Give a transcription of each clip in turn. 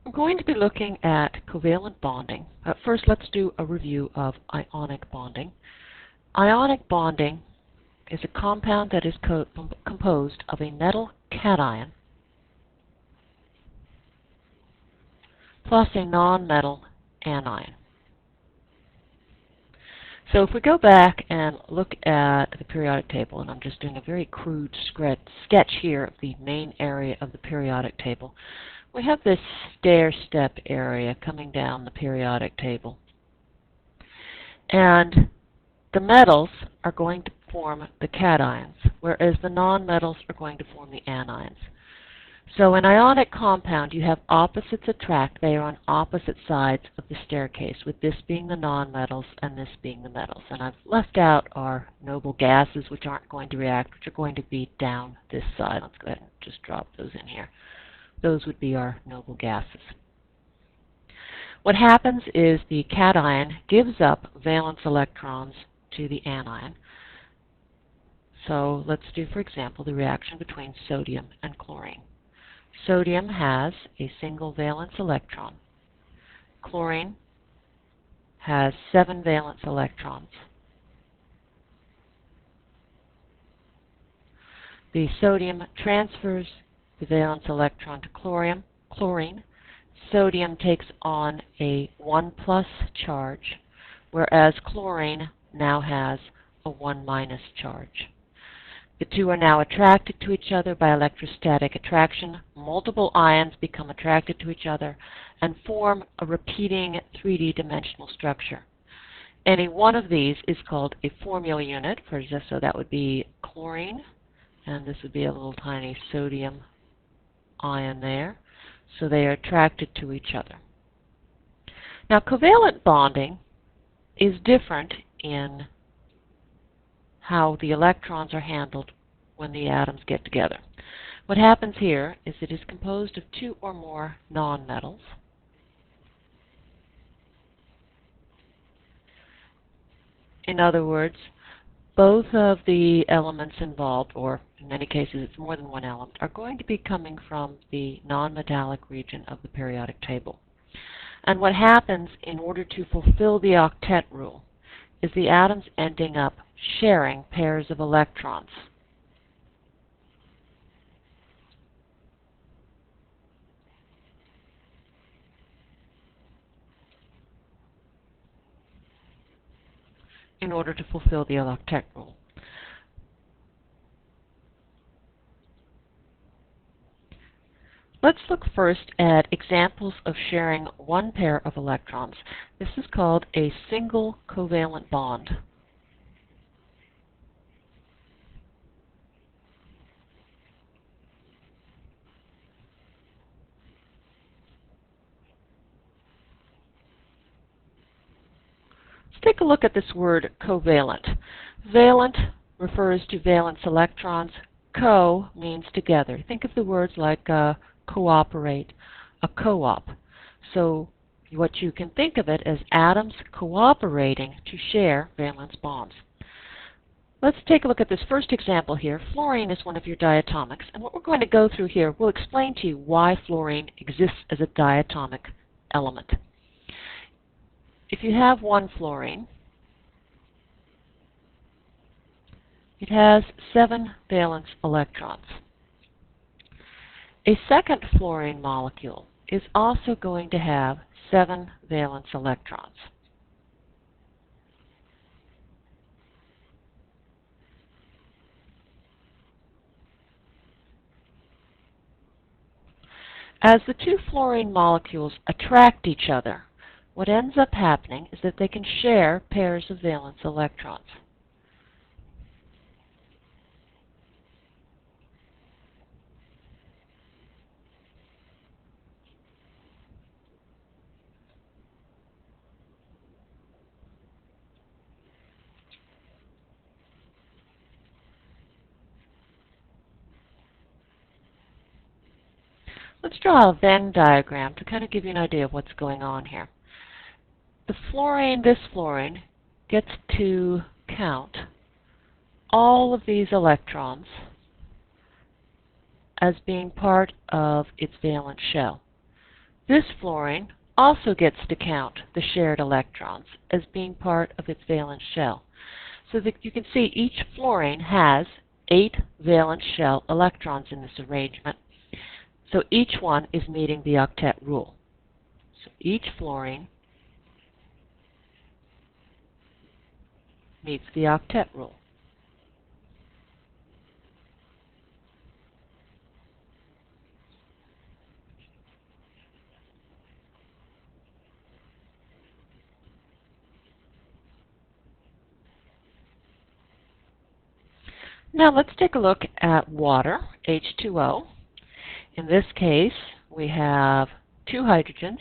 We're going to be looking at covalent bonding. First, let's do a review of ionic bonding. Ionic bonding is a compound that is composed of a metal cation plus a non-metal anion. So if we go back and look at the periodic table, and I'm just doing a very crude sketch here of the main area of the periodic table, we have this stair-step area coming down the periodic table. And the metals are going to form the cations, whereas the nonmetals are going to form the anions. So an ionic compound, you have opposites attract. They are on opposite sides of the staircase, with this being the nonmetals and this being the metals. And I've left out our noble gases, which aren't going to react, which are going to be down this side. Let's go ahead and just drop those in here. Those would be our noble gases. What happens is the cation gives up valence electrons to the anion. So let's do, for example, the reaction between sodium and chlorine. Sodium has a single valence electron. Chlorine has 7 valence electrons. The sodium transfers the valence electron to chlorine. Sodium takes on a 1+ charge, whereas chlorine now has a 1- charge. The two are now attracted to each other by electrostatic attraction. Multiple ions become attracted to each other and form a repeating 3D dimensional structure. Any one of these is called a formula unit, so that would be chlorine, and this would be a little tiny sodium ion there. So they are attracted to each other. Now, covalent bonding is different in how the electrons are handled when the atoms get together. What happens here is it is composed of 2 or more nonmetals. In other words, both of the elements involved, or in many cases it's more than one element, are going to be coming from the nonmetallic region of the periodic table. And what happens in order to fulfill the octet rule is the atoms ending up sharing pairs of electrons. In order to fulfill the octet rule. Let's look first at examples of sharing one pair of electrons. This is called a single covalent bond. Let's take a look at this word covalent. Valent refers to valence electrons. Co means together. Think of the words like cooperate, a co-op. So what you can think of it as atoms cooperating to share valence bonds. Let's take a look at this first example here. Fluorine is one of your diatomics, and what we're going to go through here will explain to you why fluorine exists as a diatomic element. If you have one fluorine, it has 7 valence electrons. A second fluorine molecule is also going to have 7 valence electrons. As the 2 fluorine molecules attract each other, what ends up happening is that they can share pairs of valence electrons. Let's draw a Venn diagram to kind of give you an idea of what's going on here. This fluorine, gets to count all of these electrons as being part of its valence shell. This fluorine also gets to count the shared electrons as being part of its valence shell. So that you can see each fluorine has 8 valence shell electrons in this arrangement. So each one is meeting the octet rule. So each fluorine meets the octet rule. Now let's take a look at water, H2O. In this case, we have 2 hydrogens,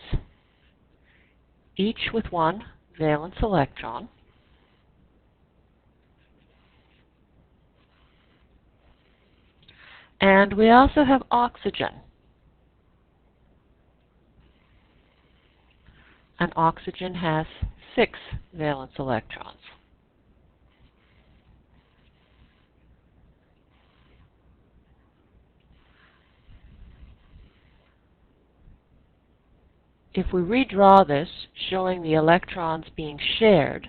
each with 1 valence electron. And we also have oxygen. And oxygen has 6 valence electrons. If we redraw this, showing the electrons being shared,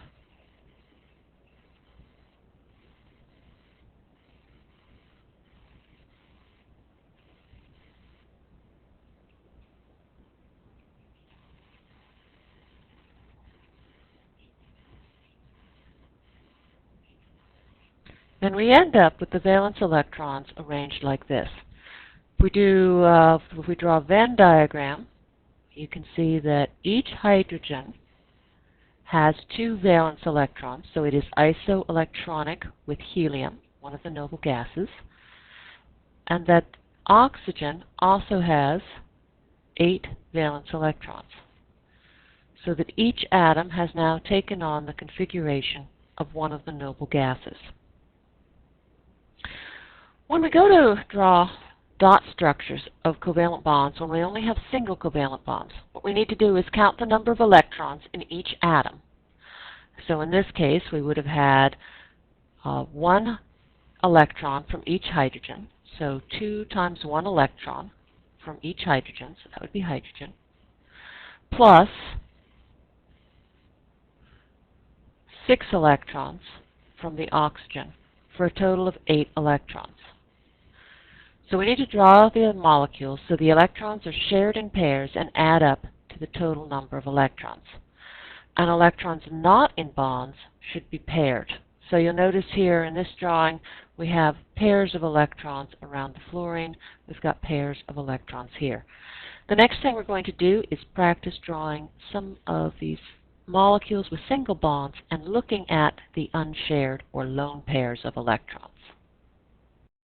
then we end up with the valence electrons arranged like this. If we draw a Venn diagram, you can see that each hydrogen has 2 valence electrons, so it is isoelectronic with helium, one of the noble gases, and that oxygen also has 8 valence electrons, so that each atom has now taken on the configuration of one of the noble gases. When we go to draw dot structures of covalent bonds, when we only have single covalent bonds, what we need to do is count the number of electrons in each atom. So in this case, we would have had 1 electron from each hydrogen, so 2 times 1 electron from each hydrogen, so that would be hydrogen, plus 6 electrons from the oxygen, for a total of 8 electrons. So we need to draw the molecules so the electrons are shared in pairs and add up to the total number of electrons. And electrons not in bonds should be paired. So you'll notice here in this drawing we have pairs of electrons around the fluorine. We've got pairs of electrons here. The next thing we're going to do is practice drawing some of these molecules with single bonds and looking at the unshared or lone pairs of electrons.